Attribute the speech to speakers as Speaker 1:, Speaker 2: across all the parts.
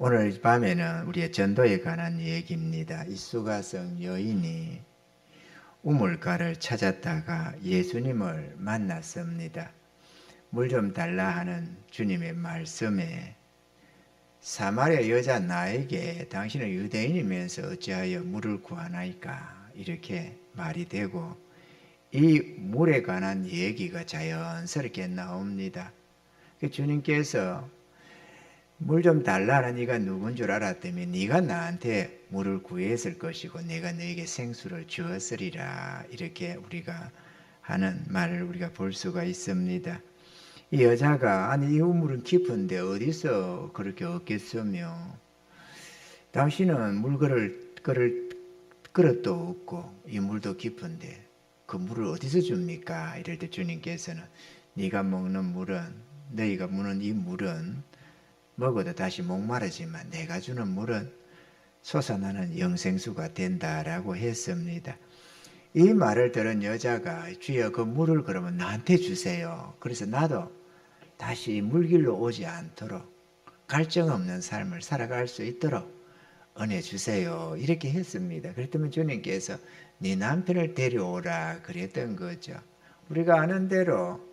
Speaker 1: 오늘 밤에는 우리의 전도에 관한 얘기입니다. 이수가성 여인이 우물가를 찾았다가 예수님을 만났습니다. 물 좀 달라 하는 주님의 말씀에 사마리아 여자 나에게 당신은 유대인이면서 어찌하여 물을 구하나이까 이렇게 말이 되고, 이 물에 관한 얘기가 자연스럽게 나옵니다. 주님께서 물 좀 달라는 네가 누군 줄 알았더니 네가 나한테 물을 구했을 것이고 내가 너에게 생수를 주었으리라, 이렇게 우리가 하는 말을 우리가 볼 수가 있습니다. 이 여자가 아니 이 우물은 깊은데 어디서 그렇게 얻겠으며 당신은 그릇도 없고 이 물도 깊은데 그 물을 어디서 줍니까? 이럴 때 주님께서는 네가 먹는 물은, 너희가 무는 이 물은 먹어도 다시 목마르지만 내가 주는 물은 솟아나는 영생수가 된다라고 했습니다. 이 말을 들은 여자가 주여 그 물을 그러면 나한테 주세요. 그래서 나도 다시 물길로 오지 않도록 갈증 없는 삶을 살아갈 수 있도록 은혜 주세요, 이렇게 했습니다. 그랬더니 주님께서 네 남편을 데려오라 그랬던 거죠. 우리가 아는 대로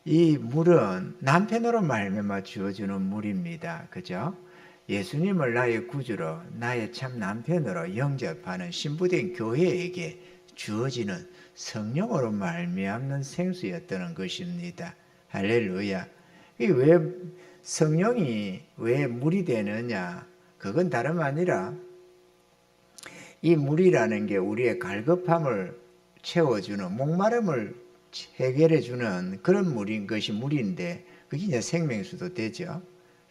Speaker 1: 이 물은 남편으로 말미암아 주어주는 물입니다. 그죠? 예수님을 나의 구주로 나의 참 남편으로 영접하는 신부된 교회에게 주어지는 성령으로 말미암는 생수였다는 것입니다. 할렐루야. 왜 성령이 왜 물이 되느냐? 그건 다름 아니라 이 물이라는 게 우리의 갈급함을 채워주는, 목마름을 해결해 주는 그런 물인 것이 물인데, 그게 이제 생명수도 되죠.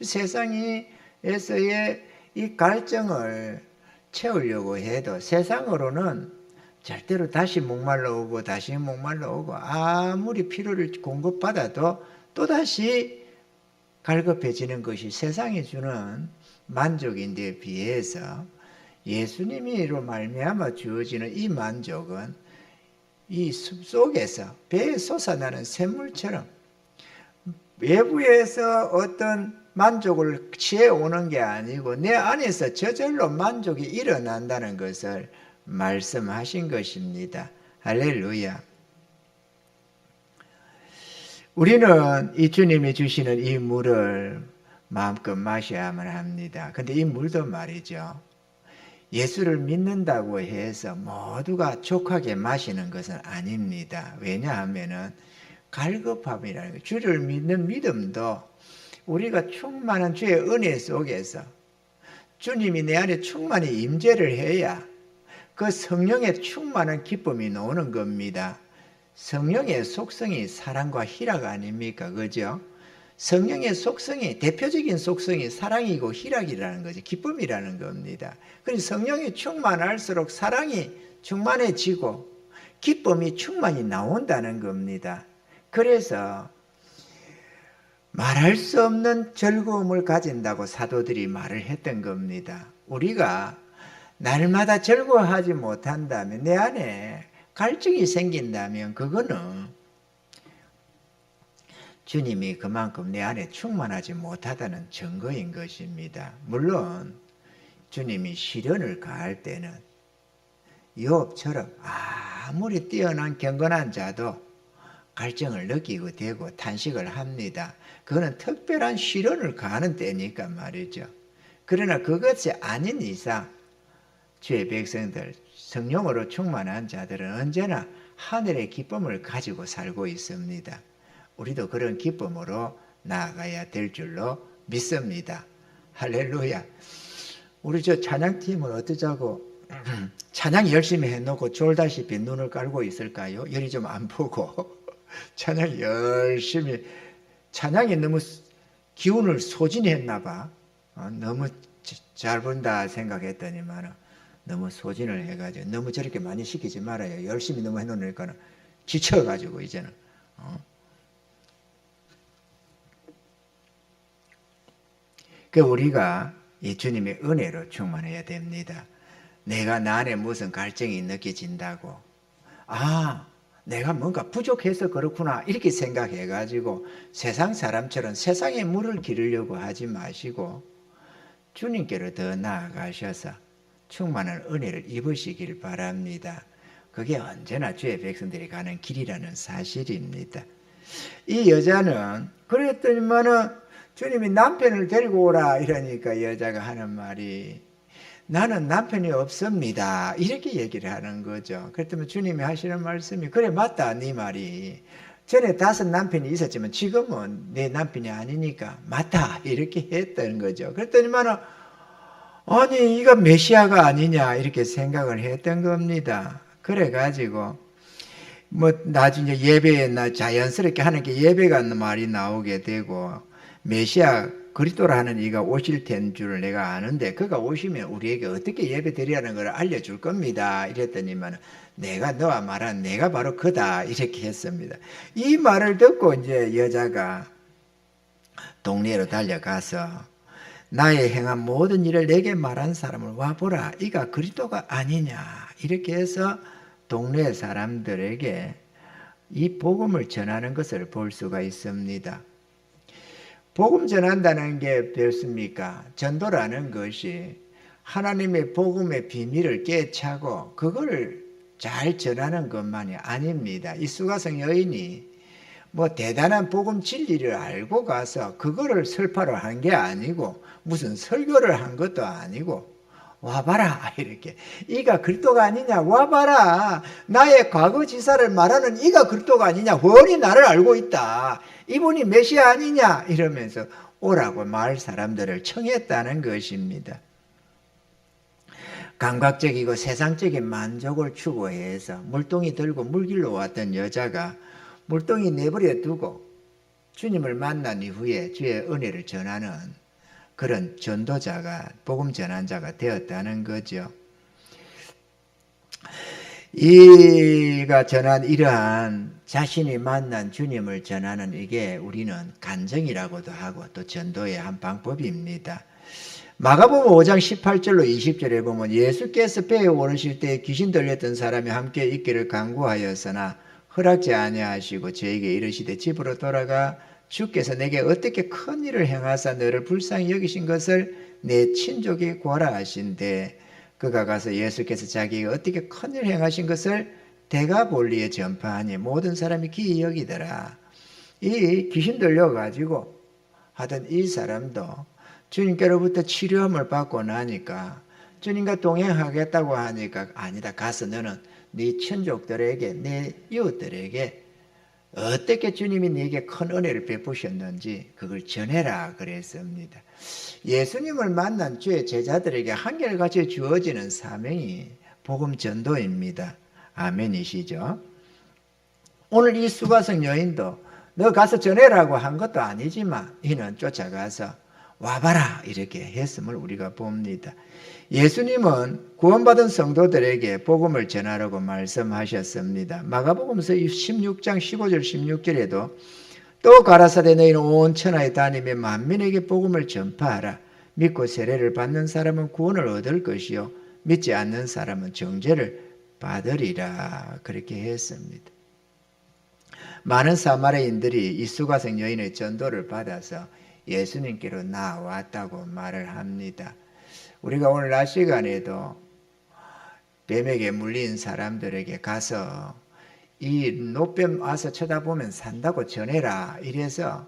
Speaker 1: 세상에서의 이 갈증을 채우려고 해도 세상으로는 절대로 다시 목말라 오고 다시 목말라 오고 아무리 피로를 공급받아도 또다시 갈급해지는 것이 세상이 주는 만족인데 비해서 예수님이로 말미암아 주어지는 이 만족은 이 숲속에서 배에 솟아나는 샘물처럼 외부에서 어떤 만족을 취해오는 게 아니고 내 안에서 저절로 만족이 일어난다는 것을 말씀하신 것입니다. 할렐루야. 우리는 이 주님이 주시는 이 물을 마음껏 마셔야만 합니다. 근데 이 물도 말이죠, 예수를 믿는다고 해서 모두가 족하게 마시는 것은 아닙니다. 왜냐하면은 갈급함이라는 거, 주를 믿는 믿음도 우리가 충만한 주의 은혜 속에서 주님이 내 안에 충만히 임재를 해야 그 성령의 충만한 기쁨이 나오는 겁니다. 성령의 속성이 사랑과 희락 아닙니까? 그죠? 성령의 속성이, 대표적인 속성이 사랑이고 희락이라는 거죠. 기쁨이라는 겁니다. 그래서 성령이 충만할수록 사랑이 충만해지고 기쁨이 충만히 나온다는 겁니다. 그래서 말할 수 없는 즐거움을 가진다고 사도들이 말을 했던 겁니다. 우리가 날마다 즐거워하지 못한다면, 내 안에 갈증이 생긴다면 그거는 주님이 그만큼 내 안에 충만하지 못하다는 증거인 것입니다. 물론 주님이 시련을 가할 때는 욥처럼 아무리 뛰어난 경건한 자도 갈증을 느끼고 되고 탄식을 합니다. 그거는 특별한 시련을 가하는 때니까 말이죠. 그러나 그것이 아닌 이상 주의 백성들, 성령으로 충만한 자들은 언제나 하늘의 기쁨을 가지고 살고 있습니다. 우리도 그런 기쁨으로 나아가야 될 줄로 믿습니다. 할렐루야. 우리 저 찬양팀은 어떠자고 찬양 열심히 해놓고 졸다시피 눈을 깔고 있을까요? 열이 좀 안 보고 찬양 열심히, 찬양이 너무 기운을 소진했나 봐. 너무 잘 본다 생각했더니만 너무 소진을 해가지고, 너무 저렇게 많이 시키지 말아요. 열심히 너무 해놓으니까 지쳐가지고 이제는. 그 우리가 이 주님의 은혜로 충만해야 됩니다. 내가 나 안에 무슨 갈증이 느껴진다고, 내가 뭔가 부족해서 그렇구나 이렇게 생각해가지고 세상 사람처럼 세상에 물을 기르려고 하지 마시고 주님께로 더 나아가셔서 충만한 은혜를 입으시길 바랍니다. 그게 언제나 주의 백성들이 가는 길이라는 사실입니다. 이 여자는 그랬더니만은 주님이 남편을 데리고 오라 이러니까 여자가 하는 말이 나는 남편이 없습니다. 이렇게 얘기를 하는 거죠. 그랬더니 주님이 하시는 말씀이 그래 맞다 네 말이. 전에 5 남편이 있었지만 지금은 내 남편이 아니니까 맞다 이렇게 했던 거죠. 그랬더니만은 아니 이거 메시아가 아니냐 이렇게 생각을 했던 겁니다. 그래가지고 뭐 나중에 예배에 자연스럽게 하나님께 예배가 말이 나오게 되고 메시아 그리스도라 하는 이가 오실 텐 줄 내가 아는데 그가 오시면 우리에게 어떻게 예배 드리라는 걸 알려줄 겁니다. 이랬더니만 내가 너와 말한 내가 바로 그다 이렇게 했습니다. 이 말을 듣고 이제 여자가 동네로 달려가서 나의 행한 모든 일을 내게 말한 사람을 와보라 이가 그리스도가 아니냐 이렇게 해서 동네 사람들에게 이 복음을 전하는 것을 볼 수가 있습니다. 복음 전한다는 게 뭡니까? 전도라는 것이 하나님의 복음의 비밀을 깨차고 그걸 잘 전하는 것만이 아닙니다. 이 수가성 여인이 뭐 대단한 복음 진리를 알고 가서 그거를 설파를 한 게 아니고 무슨 설교를 한 것도 아니고 와봐라 이렇게 이가 그리스도가 아니냐 와봐라 나의 과거 지사를 말하는 이가 그리스도가 아니냐 훤히 나를 알고 있다 이분이 메시아 아니냐 이러면서 오라고 마을 사람들을 청했다는 것입니다. 감각적이고 세상적인 만족을 추구해서 물동이 들고 물길로 왔던 여자가 물동이 내버려 두고 주님을 만난 이후에 주의 은혜를 전하는 그런 전도자가 복음 전환자가 되었다는 거죠. 이가 전한 이러한 자신이 만난 주님을 전하는 이게 우리는 간증이라고도 하고 또 전도의 한 방법입니다. 마가복음 5장 18절로 20절에 보면 예수께서 배에 오르실 때 귀신 들렸던 사람이 함께 있기를 간구하였으나 허락지 아니하시고 저에게 이르시되 집으로 돌아가 주께서 내게 어떻게 큰 일을 행하사 너를 불쌍히 여기신 것을 내 친족이 고라 하신대 그가 가서 예수께서 자기에게 어떻게 큰 일을 행하신 것을 대가볼리에 전파하니 모든 사람이 기이 여기더라. 이 귀신 들려가지고 하던 이 사람도 주님께로부터 치료함을 받고 나니까 주님과 동행하겠다고 하니까 아니다 가서 너는 네 친족들에게 네 이웃들에게 어떻게 주님이 네게 큰 은혜를 베푸셨는지 그걸 전해라 그랬습니다. 예수님을 만난 주의 제자들에게 한결같이 주어지는 사명이 복음 전도입니다. 아멘이시죠? 오늘 이 수가성 여인도 너 가서 전해라고 한 것도 아니지만 이는 쫓아가서 와봐라 이렇게 했음을 우리가 봅니다. 예수님은 구원받은 성도들에게 복음을 전하라고 말씀하셨습니다. 마가복음서 16장 15절 16절에도 또 가라사대 너희는 온 천하에 다니며 만민에게 복음을 전파하라. 믿고 세례를 받는 사람은 구원을 얻을 것이요 믿지 않는 사람은 정죄를 받으리라 그렇게 했습니다. 많은 사마리아인들이 이 수가성 여인의 전도를 받아서 예수님께로 나왔다고 말을 합니다. 우리가 오늘 낮 시간에도 뱀에게 물린 사람들에게 가서 이 노뱀 와서 쳐다보면 산다고 전해라 이래서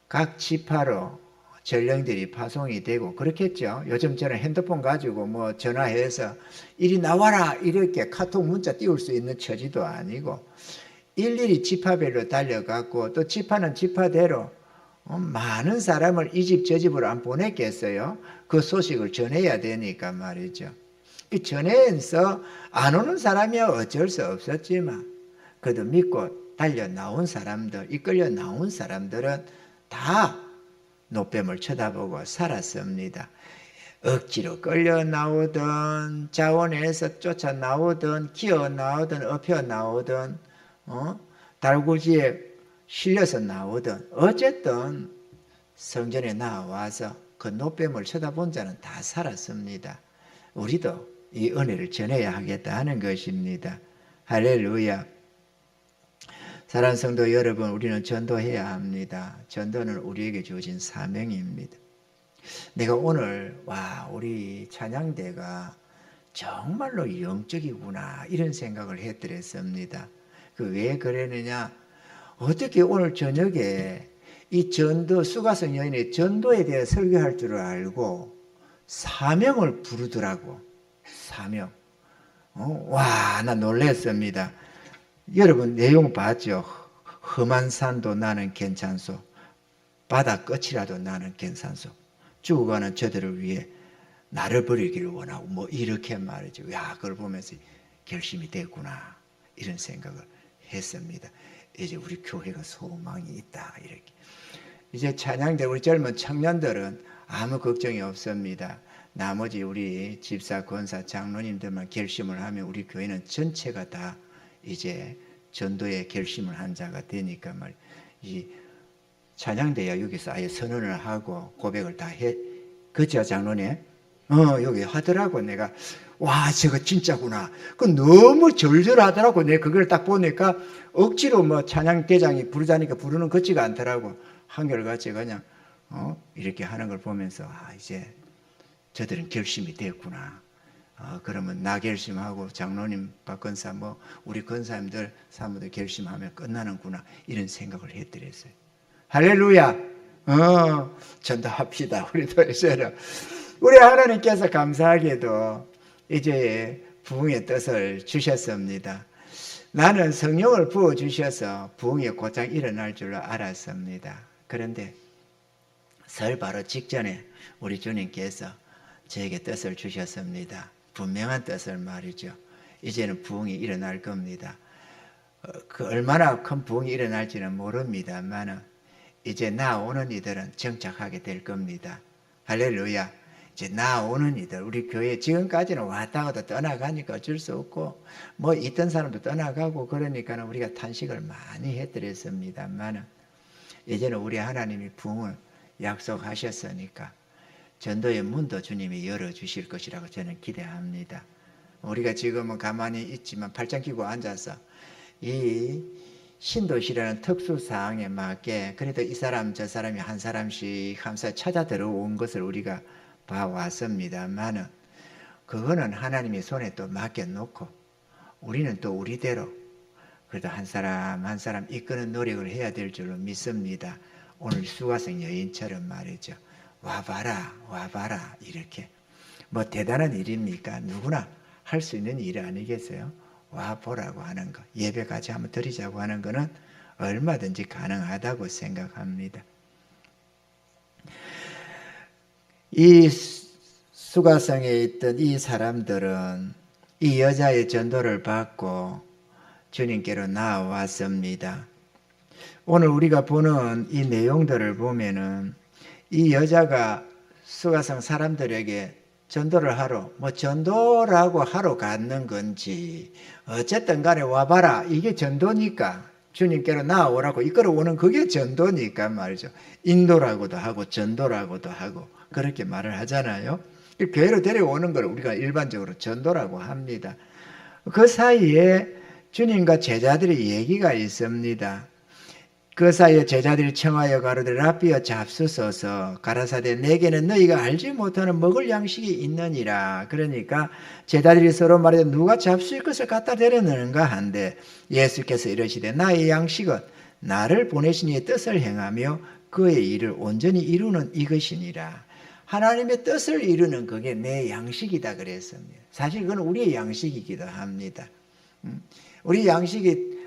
Speaker 1: 각 지파로 전령들이 파송이 되고 그렇겠죠. 요즘처럼 핸드폰 가지고 뭐 전화해서 이리 나와라 이렇게 카톡 문자 띄울 수 있는 처지도 아니고 일일이 지파별로 달려갔고 또 지파는 지파대로 많은 사람을 이 집 저 집으로 안 보냈겠어요. 그 소식을 전해야 되니까 말이죠. 전해서 안 오는 사람이 어쩔 수 없었지만 그래도 믿고 달려 나온 사람들, 이끌려 나온 사람들은 다 노뱀을 쳐다보고 살았습니다. 억지로 끌려 나오든 자원에서 쫓아 나오든 기어 나오든 엎혀 나오든 달구지에 실려서 나오든 어쨌든 성전에 나와서 그 노뱀을 쳐다본 자는 다 살았습니다. 우리도 이 은혜를 전해야 하겠다 하는 것입니다. 할렐루야. 사랑하는 성도 여러분, 우리는 전도해야 합니다. 전도는 우리에게 주어진 사명입니다. 내가 오늘 우리 찬양대가 정말로 영적이구나 이런 생각을 했더랬습니다. 왜 그러느냐, 어떻게 오늘 저녁에 이 전도, 수가성 여인의 전도에 대해 설교할 줄 알고 사명을 부르더라고. 사명. 나 놀랐습니다. 여러분 내용 봤죠? 험한 산도 나는 괜찮소. 바다 끝이라도 나는 괜찮소. 죽어가는 저들을 위해 나를 버리기를 원하고 이렇게 말이죠. 그걸 보면서 결심이 됐구나 이런 생각을 했습니다. 이제 우리 교회가 소망이 있다 이렇게. 이제 찬양대 우리 젊은 청년들은 아무 걱정이 없습니다. 나머지 우리 집사, 권사, 장로님들만 결심을 하면 우리 교회는 전체가 다 이제 전도에 결심을 한 자가 되니까 이 찬양대야 여기서 아예 선언을 하고 고백을 다 해. 그죠 장로님? 여기 하더라고. 내가 저거 진짜구나. 너무 절절하더라고. 내가 그걸 딱 보니까 억지로 찬양대장이 부르자니까 부르는 것 같지가 않더라고. 한결같이 그냥 이렇게 하는 걸 보면서 이제 저들은 결심이 됐구나. 그러면 나 결심하고 장로님, 박건사, 우리 권사님들, 사모들 결심하면 끝나는구나 이런 생각을 했더랬어요. 할렐루야. 전도합시다. 우리도 이제는 우리 하나님께서 감사하게도 이제 부흥의 뜻을 주셨습니다. 나는 성령을 부어주셔서 부흥이 곧장 일어날 줄 알았습니다. 그런데 설 바로 직전에 우리 주님께서 저에게 뜻을 주셨습니다. 분명한 뜻을 말이죠. 이제는 부흥이 일어날 겁니다. 얼마나 큰 부흥이 일어날지는 모릅니다만 이제 나오는 이들은 정착하게 될 겁니다. 할렐루야. 이제 나오는 이들, 우리 교회 지금까지는 왔다가도 떠나가니까 어쩔 수 없고 있던 사람도 떠나가고 그러니까 우리가 탄식을 많이 해드렸습니다만 이제는 우리 하나님이 부흥을 약속하셨으니까 전도의 문도 주님이 열어주실 것이라고 저는 기대합니다. 우리가 지금은 가만히 있지만 팔짱 끼고 앉아서 이 신도시라는 특수사항에 맞게 그래도 이 사람 저 사람이 한 사람씩 하면서 찾아 들어온 것을 우리가 봐왔습니다만 그거는 하나님의 손에 또 맡겨놓고 우리는 또 우리대로 그래도 한 사람 한 사람 이끄는 노력을 해야 될 줄로 믿습니다. 오늘 수가성 여인처럼 말이죠. 와봐라 이렇게 대단한 일입니까? 누구나 할 수 있는 일 아니겠어요? 와보라고 하는 거, 예배 같이 한번 드리자고 하는 거는 얼마든지 가능하다고 생각합니다. 이 수가성에 있던 이 사람들은 이 여자의 전도를 받고 주님께로 나왔습니다. 오늘 우리가 보는 이 내용들을 보면은 이 여자가 수가성 사람들에게 전도를 하러 전도라고 하러 갔는 건지 어쨌든 간에 와봐라 이게 전도니까 주님께로 나오라고 이끌어 오는 그게 전도니까 말이죠. 인도라고도 하고 전도라고도 하고 그렇게 말을 하잖아요. 교회로 데려오는 걸 우리가 일반적으로 전도라고 합니다. 그 사이에 주님과 제자들의 얘기가 있습니다. 그 사이에 제자들이 청하여 가로되 라삐어 잡수소서 가라사대 내게는 너희가 알지 못하는 먹을 양식이 있느니라. 그러니까 제자들이 서로 말하되 누가 잡수일 것을 갖다 대려느는가 한데 예수께서 이르시되 나의 양식은 나를 보내신 이의 뜻을 행하며 그의 일을 온전히 이루는 이것이니라. 하나님의 뜻을 이루는 그게 내 양식이다 그랬습니다. 사실 그건 우리의 양식이기도 합니다. 우리 양식이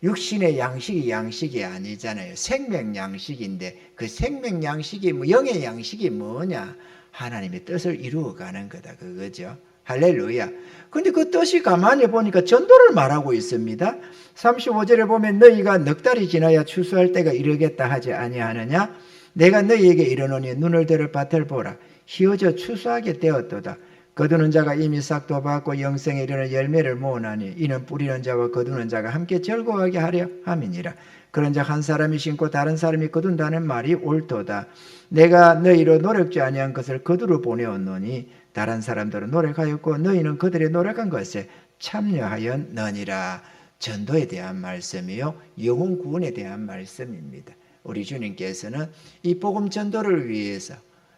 Speaker 1: 육신의 양식이 아니잖아요. 생명 양식인데 그 생명 양식이 영의 양식이 뭐냐? 하나님의 뜻을 이루어가는 거다 그거죠. 할렐루야. 근데 그 뜻이 가만히 보니까 전도를 말하고 있습니다. 35절에 보면 너희가 넉 달이 지나야 추수할 때가 이르겠다 하지 아니하느냐? 내가 너희에게 이르노니 눈을 들어 밭을 보라. 희어져 추수하게 되었도다. 거두는 자가 이미 싹도 받고 영생에 이르는 열매를 모으나니 이는 뿌리는 자와 거두는 자가 함께 즐거워하게 하려 함이니라. 그런즉 한 사람이 심고 다른 사람이 거둔다는 말이 옳도다. 내가 너희로 노력지 아니한 것을 거두러 보내었노니 다른 사람들은 노력하였고 너희는 그들의 노력한 것에 참여하였느니라. 전도에 대한 말씀이요 영혼 구원에 대한 말씀입니다. 우리 주님께서는 이 복음 전도를 위해서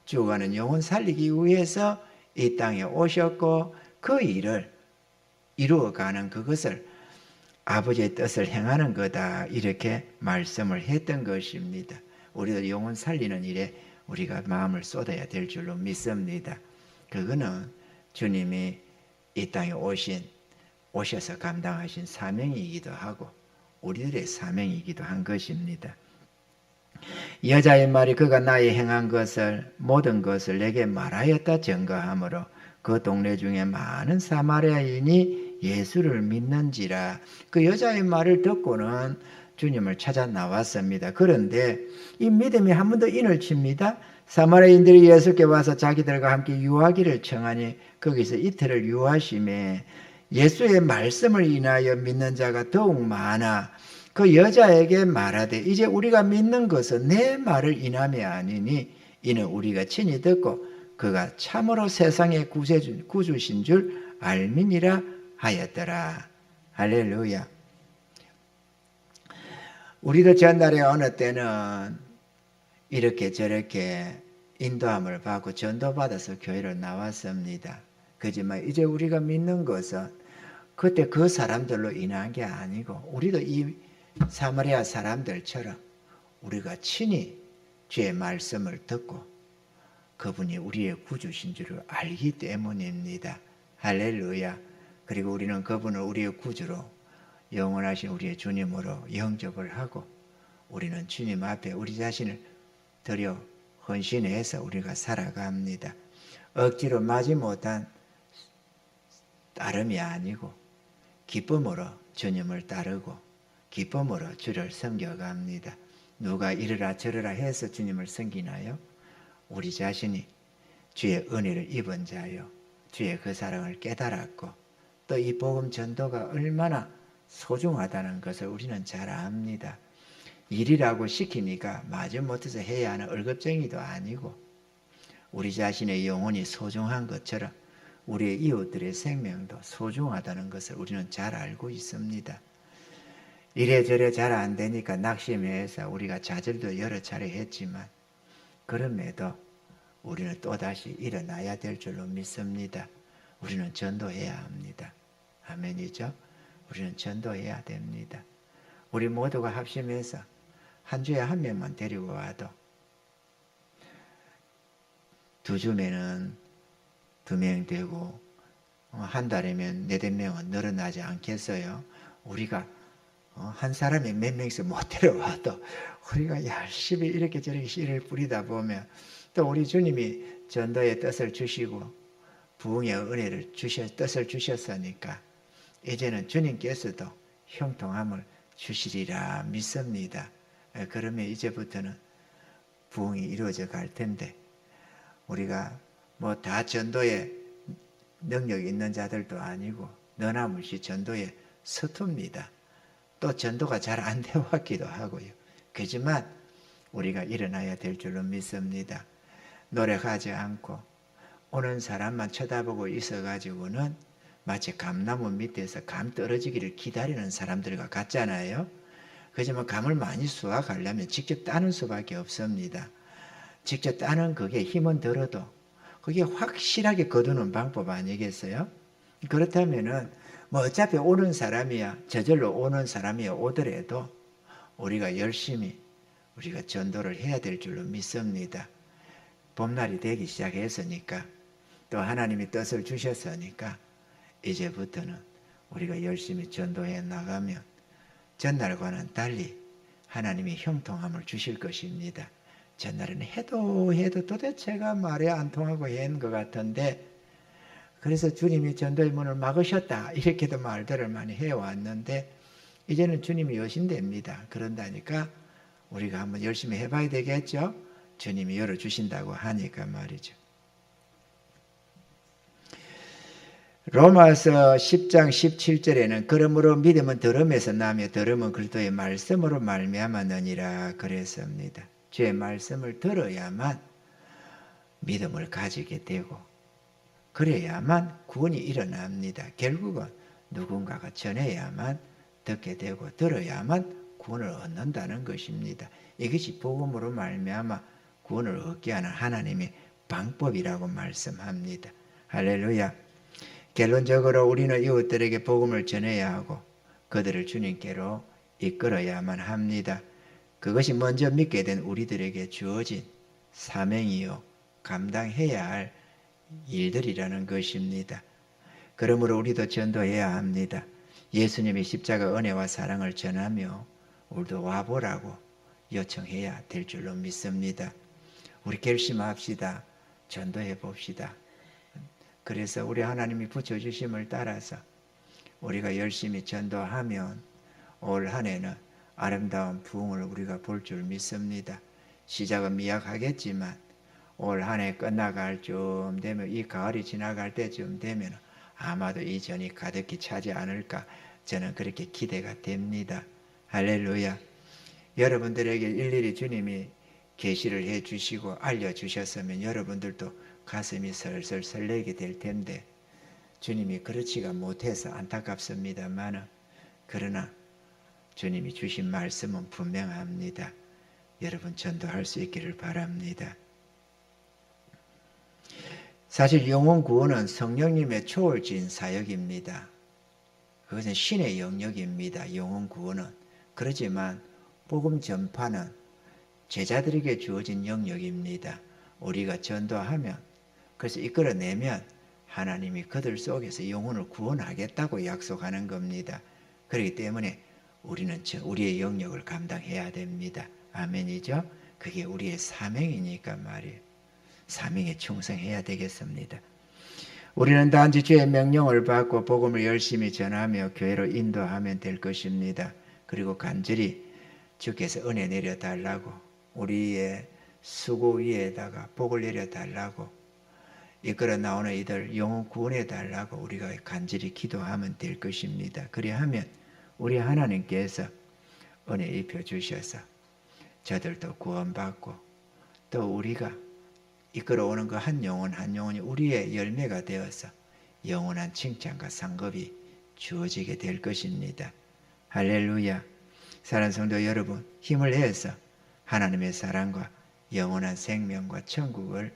Speaker 1: 죽어가는 영혼 살리기 위해서 이 땅에 오셨고 그 일을 이루어가는 그것을 아버지의 뜻을 행하는 거다 이렇게 말씀을 했던 것입니다. 우리도 영혼 살리는 일에 우리가 마음을 쏟아야 될 줄로 믿습니다. 그거는 주님이 이 땅에 오셔서 감당하신 사명이기도 하고 우리들의 사명이기도 한 것입니다. 여자의 말이 그가 나의 행한 것을 모든 것을 내게 말하였다 증거하므로 그 동네 중에 많은 사마리아인이 예수를 믿는지라. 그 여자의 말을 듣고는 주님을 찾아 나왔습니다. 그런데 이 믿음이 한 번 더 인을 칩니다. 사마리아인들이 예수께 와서 자기들과 함께 유하기를 청하니 거기서 이틀을 유하심에 예수의 말씀을 인하여 믿는 자가 더욱 많아 그 여자에게 말하되 이제 우리가 믿는 것은 내 말을 인함이 아니니 이는 우리가 친히 듣고 그가 참으로 세상의 구주신 줄 알미니라 하였더라. 할렐루야. 우리도 전날에 어느 때는 이렇게 저렇게 인도함을 받고 전도받아서 교회를 나왔습니다. 그렇지만 이제 우리가 믿는 것은 그때 그 사람들로 인한 게 아니고 우리도 이 사마리아 사람들처럼 우리가 친히 주의 말씀을 듣고 그분이 우리의 구주신 줄을 알기 때문입니다. 할렐루야. 그리고 우리는 그분을 우리의 구주로 영원하신 우리의 주님으로 영접을 하고 우리는 주님 앞에 우리 자신을 드려 헌신해서 우리가 살아갑니다. 억지로 마지못한 따름이 아니고 기쁨으로 주님을 따르고 기쁨으로 주를 섬겨갑니다. 누가 이러라 저러라 해서 주님을 섬기나요? 우리 자신이 주의 은혜를 입은 자요 주의 그 사랑을 깨달았고 또 이 복음 전도가 얼마나 소중하다는 것을 우리는 잘 압니다. 일이라고 시키니까 마지못해서 해야 하는 월급쟁이도 아니고 우리 자신의 영혼이 소중한 것처럼 우리의 이웃들의 생명도 소중하다는 것을 우리는 잘 알고 있습니다. 이래저래 잘 안 되니까 낙심해서 우리가 좌절도 여러 차례 했지만 그럼에도 우리는 또다시 일어나야 될 줄로 믿습니다. 우리는 전도해야 합니다. 아멘이죠? 우리는 전도해야 됩니다. 우리 모두가 합심해서 한 주에 한 명만 데리고 와도 두 주면은 2명 되고 한 달이면 4~5명은 늘어나지 않겠어요? 우리가 한 사람이 몇 명씩 못 데려와도 우리가 열심히 이렇게 저렇게 씨를 뿌리다 보면 또 우리 주님이 전도의 뜻을 주시고 부흥의 은혜를 뜻을 주셨으니까 이제는 주님께서도 형통함을 주시리라 믿습니다. 그러면 이제부터는 부흥이 이루어져 갈 텐데 우리가 뭐 다 전도에 능력이 있는 자들도 아니고 너나물씨 전도에 서툽니다. 또 전도가 잘 안 되어 왔기도 하고요. 그렇지만 우리가 일어나야 될 줄로 믿습니다. 노력하지 않고 오는 사람만 쳐다보고 있어가지고는 마치 감나무 밑에서 감 떨어지기를 기다리는 사람들과 같잖아요. 그렇지만 감을 많이 수확하려면 직접 따는 수밖에 없습니다. 직접 따는 그게 힘은 들어도 그게 확실하게 거두는 방법 아니겠어요? 그렇다면은 뭐 어차피 오는 사람이야 저절로 오는 사람이야 오더라도 우리가 열심히 우리가 전도를 해야 될 줄로 믿습니다. 봄날이 되기 시작했으니까 또 하나님이 뜻을 주셨으니까 이제부터는 우리가 열심히 전도해 나가면 전날과는 달리 하나님이 형통함을 주실 것입니다. 전날에는 해도 도대체가 말이 안 통하고 했는 것 같은데 그래서 주님이 전도의 문을 막으셨다 이렇게도 말들을 많이 해왔는데 이제는 주님이 여신됩니다. 그런다니까 우리가 한번 열심히 해봐야 되겠죠. 주님이 열어주신다고 하니까 말이죠. 로마서 10장 17절에는 그러므로 믿음은 들음에서 나며 들음은 그리스도의 말씀으로 말미암았느니라 그랬습니다. 주의 말씀을 들어야만 믿음을 가지게 되고 그래야만 구원이 일어납니다. 결국은 누군가가 전해야만 듣게 되고 들어야만 구원을 얻는다는 것입니다. 이것이 복음으로 말미암아 구원을 얻게 하는 하나님의 방법이라고 말씀합니다. 할렐루야. 결론적으로 우리는 이웃들에게 복음을 전해야 하고 그들을 주님께로 이끌어야만 합니다. 그것이 먼저 믿게 된 우리들에게 주어진 사명이요 감당해야 할 일들이라는 것입니다. 그러므로 우리도 전도해야 합니다. 예수님이 십자가 은혜와 사랑을 전하며 우리도 와보라고 요청해야 될 줄로 믿습니다. 우리 결심합시다. 전도해 봅시다. 그래서 우리 하나님이 붙여주심을 따라서 우리가 열심히 전도하면 올 한 해는 아름다운 부흥을 우리가 볼 줄 믿습니다. 시작은 미약하겠지만 올 한 해 끝나갈 쯤 되면, 이 가을이 지나갈 때쯤 되면 아마도 이 전이 가득히 차지 않을까, 저는 그렇게 기대가 됩니다. 할렐루야. 여러분들에게 일일이 주님이 계시를 해주시고 알려주셨으면 여러분들도 가슴이 설설 설레게 될 텐데 주님이 그렇지가 못해서 안타깝습니다만, 그러나 주님이 주신 말씀은 분명합니다. 여러분 전도할 수 있기를 바랍니다. 사실 영혼 구원은 성령님의 초월진 사역입니다. 그것은 신의 영역입니다. 영혼 구원은. 그렇지만 복음 전파는 제자들에게 주어진 영역입니다. 우리가 전도하면, 그래서 이끌어내면 하나님이 그들 속에서 영혼을 구원하겠다고 약속하는 겁니다. 그렇기 때문에 우리는 우리의 영역을 감당해야 됩니다. 아멘이죠? 그게 우리의 사명이니까 말이에요. 사명에 충성해야 되겠습니다. 우리는 단지 주의 명령을 받고 복음을 열심히 전하며 교회로 인도하면 될 것입니다. 그리고 간절히 주께서 은혜 내려달라고, 우리의 수고 위에다가 복을 내려달라고, 이끌어 나오는 이들 영혼 구원해 달라고 우리가 간절히 기도하면 될 것입니다. 그리하면 우리 하나님께서 은혜 입혀 주셔서 저들도 구원받고, 또 우리가 이끌어오는 그 한 영혼 한 영혼이 우리의 열매가 되어서 영원한 칭찬과 상급이 주어지게 될 것입니다. 할렐루야. 사랑하는 성도 여러분, 힘을 내서 하나님의 사랑과 영원한 생명과 천국을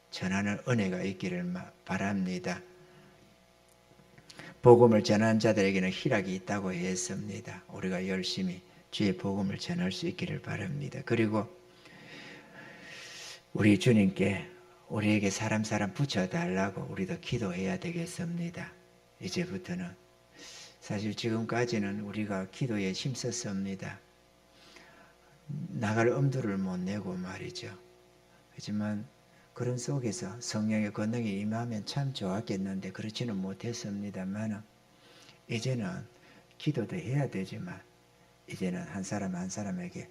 Speaker 1: 전하는 은혜가 있기를 바랍니다. 복음을 전하는 자들에게는 희락이 있다고 했습니다. 우리가 열심히 주의 복음을 전할 수 있기를 바랍니다. 그리고 우리 주님께 우리에게 사람 붙여달라고 우리도 기도해야 되겠습니다. 이제부터는. 사실 지금까지는 우리가 기도에 힘썼습니다. 나갈 엄두를 못 내고 말이죠. 하지만 그런 속에서 성령의 권능이 임하면 참 좋았겠는데 그렇지는 못했습니다만, 이제는 기도도 해야 되지만 이제는 한 사람 한 사람에게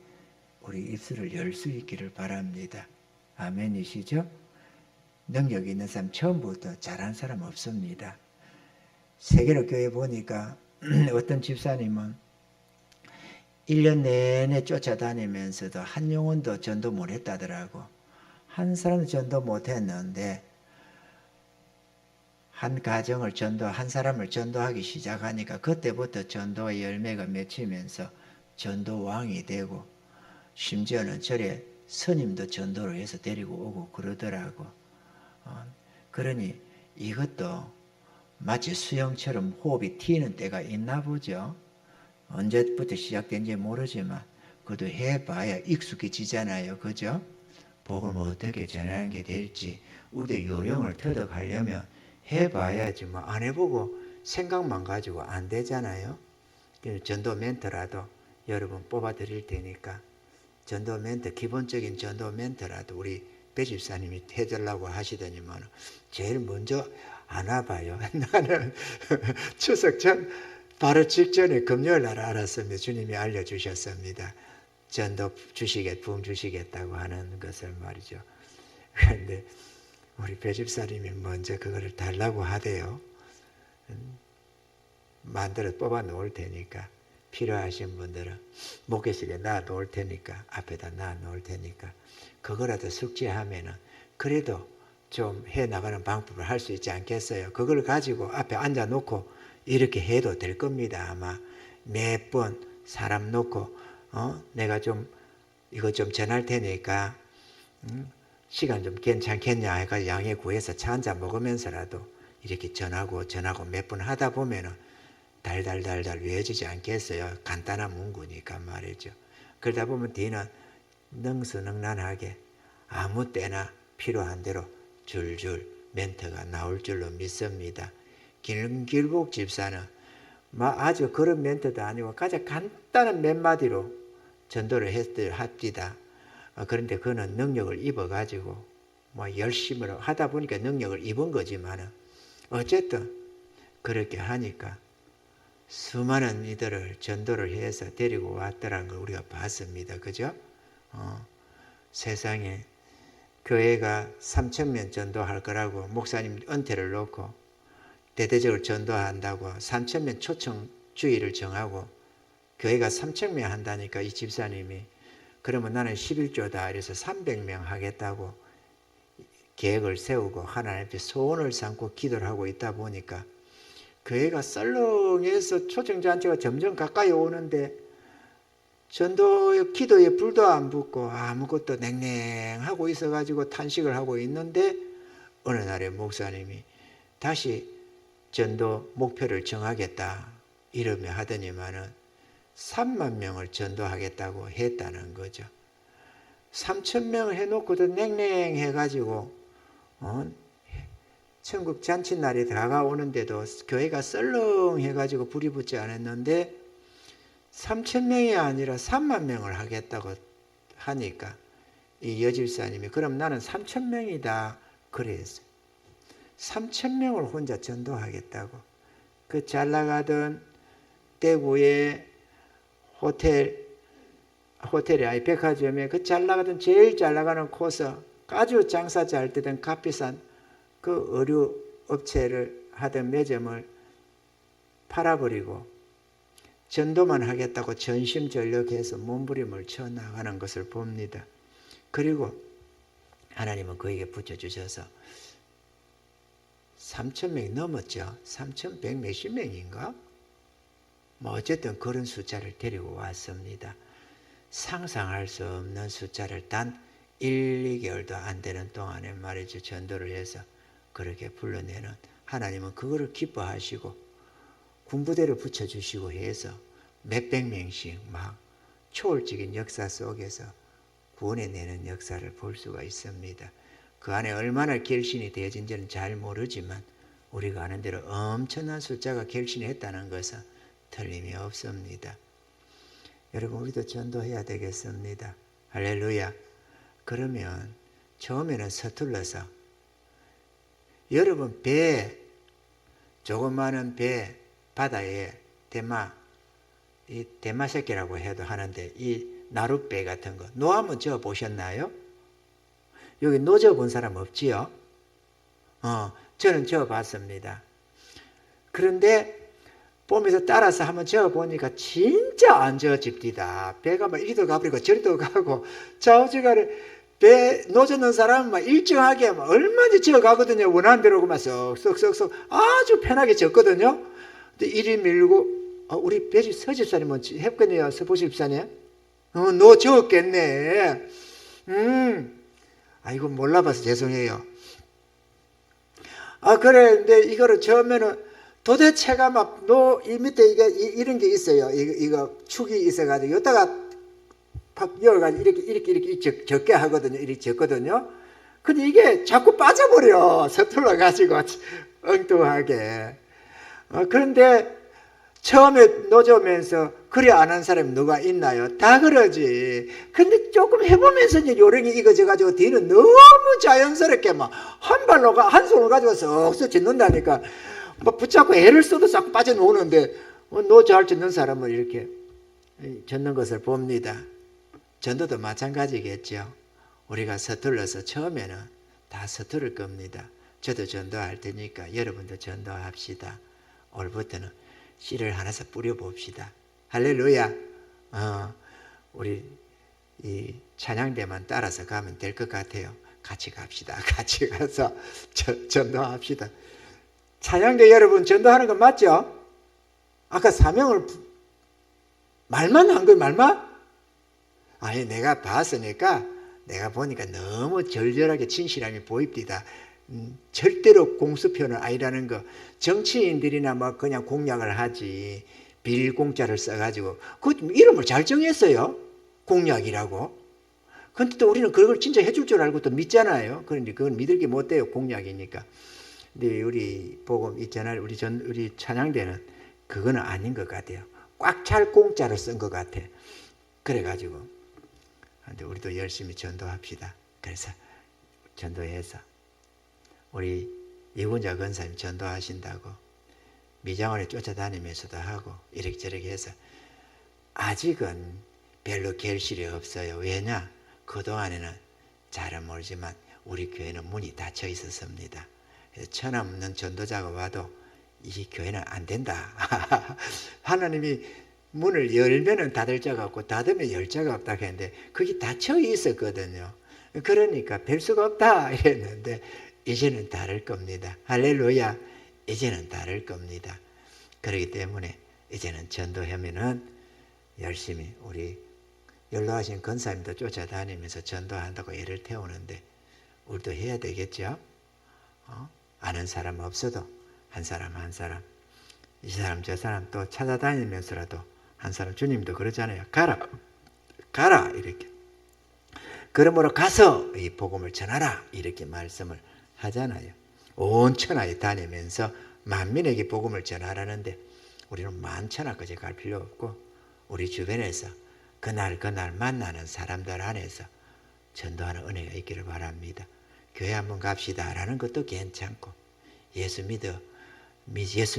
Speaker 1: 우리 입술을 열 수 있기를 바랍니다. 아멘이시죠? 능력이 있는 사람 처음부터 잘한 사람 없습니다. 세계로 교회 보니까 어떤 집사님은 1년 내내 쫓아다니면서도 한 영혼도 전도 못 했다더라고. 한 사람도 전도 못 했는데 한 가정을 한 사람을 전도하기 시작하니까 그때부터 전도의 열매가 맺히면서 전도왕이 되고, 심지어는 절에 스님도 전도를 해서 데리고 오고 그러더라고. 그러니 이것도 마치 수영처럼 호흡이 튀는 때가 있나 보죠. 언제부터 시작된지 모르지만 그것도 해봐야 익숙해지잖아요. 그죠? 복음을 어떻게 전하는 게 될지 우리 요령을 터득하려면 해봐야지, 뭐 안 해보고 생각만 가지고 안 되잖아요. 전도 멘트라도 여러분 뽑아드릴 테니까, 전도 멘트, 기본적인 전도 멘트라도 우리 배 집사님이 해달라고 하시더니만 제일 먼저 안 와봐요. 나는 추석 전 바로 직전에 금요일 날 알았습니다. 주님이 알려주셨습니다. 전도 부흥 주시겠다고 하는 것을 말이죠. 그런데 우리 배 집사님이 먼저 그거를 달라고 하대요. 만들어 뽑아 놓을 테니까 필요하신 분들은 목회실에 놔 놓을 테니까, 앞에다 놔 놓을 테니까 그거라도 숙지하면은 그래도 좀 해나가는 방법을 할 수 있지 않겠어요? 그걸 가지고 앞에 앉아 놓고 이렇게 해도 될 겁니다. 아마 몇 번 사람 놓고 내가 좀 이거 좀 전할 테니까 시간 좀 괜찮겠냐 해가지고 양해 구해서 차 한잔 먹으면서라도 이렇게 전하고 몇 번 하다 보면은 달달달달 외워지지 않겠어요. 간단한 문구니까 말이죠. 그러다 보면 뒤는 능수능란하게 아무 때나 필요한 대로 줄줄 멘트가 나올 줄로 믿습니다. 김길복 집사는 아주 그런 멘트도 아니고 가장 간단한 몇 마디로 전도를 합디다. 그런데 그는 능력을 입어가지고 열심히 하다 보니까 능력을 입은 거지만은 어쨌든 그렇게 하니까 수많은 이들을 전도를 해서 데리고 왔더라는 걸 우리가 봤습니다. 그죠? 세상에 교회가 3,000명 전도할 거라고 목사님 은퇴를 놓고 대대적으로 전도한다고 3,000명 초청 주의를 정하고 교회가 3,000명 한다니까 이 집사님이 그러면 나는 11조다 이래서 300명 하겠다고 계획을 세우고 하나님 앞에 소원을 삼고 기도를 하고 있다 보니까 교회가 썰렁해서 초청잔치가 점점 가까이 오는데 전도의 기도에 불도 안 붙고 아무것도 냉랭하고 있어가지고 탄식을 하고 있는데 어느 날에 목사님이 다시 전도 목표를 정하겠다 이러며 하더니만은 3만 명을 전도하겠다고 했다는 거죠. 3,000명을 해놓고도 냉랭해가지고 천국 잔칫날이 다가오는데도 교회가 썰렁해가지고 불이 붙지 않았는데 3,000명이 아니라 3만 명을 하겠다고 하니까 이 여집사님이 그럼 나는 3,000명이다 그랬어요. 3,000명을 혼자 전도하겠다고. 그 잘나가던 대구의 호텔이 아니 백화점에 그 잘나가던 제일 잘나가는 코스 아주 장사 잘 되던 값비싼 그 의류 업체를 하던 매점을 팔아버리고 전도만 하겠다고 전심전력해서 몸부림을 쳐나가는 것을 봅니다. 그리고 하나님은 그에게 붙여주셔서 3,000명이 넘었죠. 3,100 몇십 명인가? 어쨌든 그런 숫자를 데리고 왔습니다. 상상할 수 없는 숫자를 단 1, 2개월도 안 되는 동안에 말이죠. 전도를 해서 그렇게 불러내는 하나님은 그거를 기뻐하시고 군부대를 붙여주시고 해서 몇백 명씩 막 초월적인 역사 속에서 구원해내는 역사를 볼 수가 있습니다. 그 안에 얼마나 결신이 되어진지는 잘 모르지만 우리가 아는 대로 엄청난 숫자가 결신했다는 것은 틀림이 없습니다. 여러분 우리도 전도해야 되겠습니다. 할렐루야. 그러면 처음에는 서툴러서 여러분 배 조그마한 배 바다에 이 대마새끼라고 해도 하는데 이 나룻배 같은 거 노 한번 저어 보셨나요? 여기 노 저어 본 사람 없지요? 저는 저어 봤습니다. 그런데 보면서 따라서 한번 저어 보니까 진짜 안 저어집디다. 배가 막 이리도 가버리고 저리도 가고 좌우지간에 배 노젓는 사람은 막 일정하게 막 얼마든지 저어 가거든요. 원하는 대로 막 쏙쏙쏙쏙 아주 편하게 졌거든요. 근데 이리 밀고 우리 배지 서집사님은 했거든요. 서보집사님. 너 저었겠네. 아이고 몰라봐서 죄송해요. 그래. 근데 이거를 처음에는 도대체가 막 이 밑에 이런 게 있어요. 이거 축이 있어가지고 여기다가 팍 열어가지고 이렇게 적게 하거든요. 이렇게 적거든요. 근데 이게 자꾸 빠져버려. 서툴러가지고 엉뚱하게. 그런데 처음에 놓으면서 그래 안 한 사람이 누가 있나요? 다 그러지. 근데 조금 해보면서 이제 요령이 익어져가지고 뒤는 너무 자연스럽게 막 한 발로 한 손을 가지고 쏙쏙 짚는다니까 막 붙잡고 애를 써도 자꾸 빠져나오는데 너 잘 짚는 사람은 이렇게 젓는 것을 봅니다. 전도도 마찬가지겠죠. 우리가 서툴러서 처음에는 다 서투를 겁니다. 저도 전도할 테니까 여러분도 전도합시다. 올부터는 씨를 하나씩 뿌려봅시다. 할렐루야. 우리 이 찬양대만 따라서 가면 될 것 같아요. 같이 갑시다. 같이 가서 전도합시다. 찬양대 여러분 전도하는 거 맞죠? 아까 사명을 말만 한 거예요. 말만? 아니 내가 봤으니까 내가 보니까 너무 절절하게 진실함이 보입니다. 절대로 공수표는 아니라는 거. 정치인들이나 뭐 그냥 공약을 하지 비릴 공짜를 써가지고 그 이름을 잘 정했어요. 공약이라고. 근데 또 우리는 그걸 진짜 해줄 줄 알고 또 믿잖아요. 그런데 그건 믿을 게 못 돼요. 공약이니까. 근데 우리 복음 이 전할 우리 찬양대는 그거는 아닌 것 같아요. 꽉 찰 공짜로 쓴 것 같아. 그래가지고 근데 우리도 열심히 전도합시다. 그래서 전도해서 우리 이군자 권사님 전도하신다고 미장원에 쫓아다니면서도 하고 이렇게저렇게 해서 아직은 별로 결실이 없어요. 왜냐? 그동안에는 잘은 모르지만 우리 교회는 문이 닫혀 있었습니다. 천없는 전도자가 와도 이 교회는 안 된다. 하나님이 문을 열면은 닫을 자가 없고 닫으면 열 자가 없다 했는데 그게 닫혀 있었거든요. 그러니까 별 수가 없다 이랬는데 이제는 다를 겁니다. 할렐루야. 이제는 다를 겁니다. 그렇기 때문에 이제는 전도하면은 열심히 우리 연로하신 권사님도 쫓아다니면서 전도한다고 애를 태우는데 우리도 해야 되겠죠. 아는 사람 없어도 한 사람 한 사람 이 사람 저 사람 또 찾아다니면서라도 한 사람 주님도 그러잖아요. 가라 이렇게. 그러므로 가서 이 복음을 전하라 이렇게 말씀을 하잖아요. 온 천하에 다니면서 만민에게 복음을 전하라는데 우리는 만천하까지 갈 필요 없고 우리 주변에서 그날 만나는 사람들 안에서 전도하는 은혜가 있기를 바랍니다. 교회 한번 갑시다 라는 것도 괜찮고 예수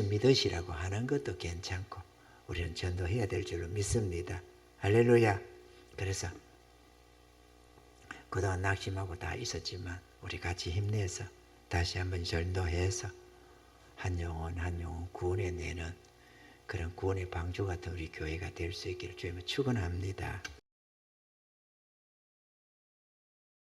Speaker 1: 믿으시라고 하는 것도 괜찮고 우리는 전도해야 될 줄로 믿습니다. 할렐루야. 그래서 그동안 낙심하고 다 있었지만 우리 같이 힘내서 다시 한번 전도해서 한 영혼 한 영혼 구원해 내는 그런 구원의 방주 같은 우리 교회가 될 수 있기를 주님을 축원합니다.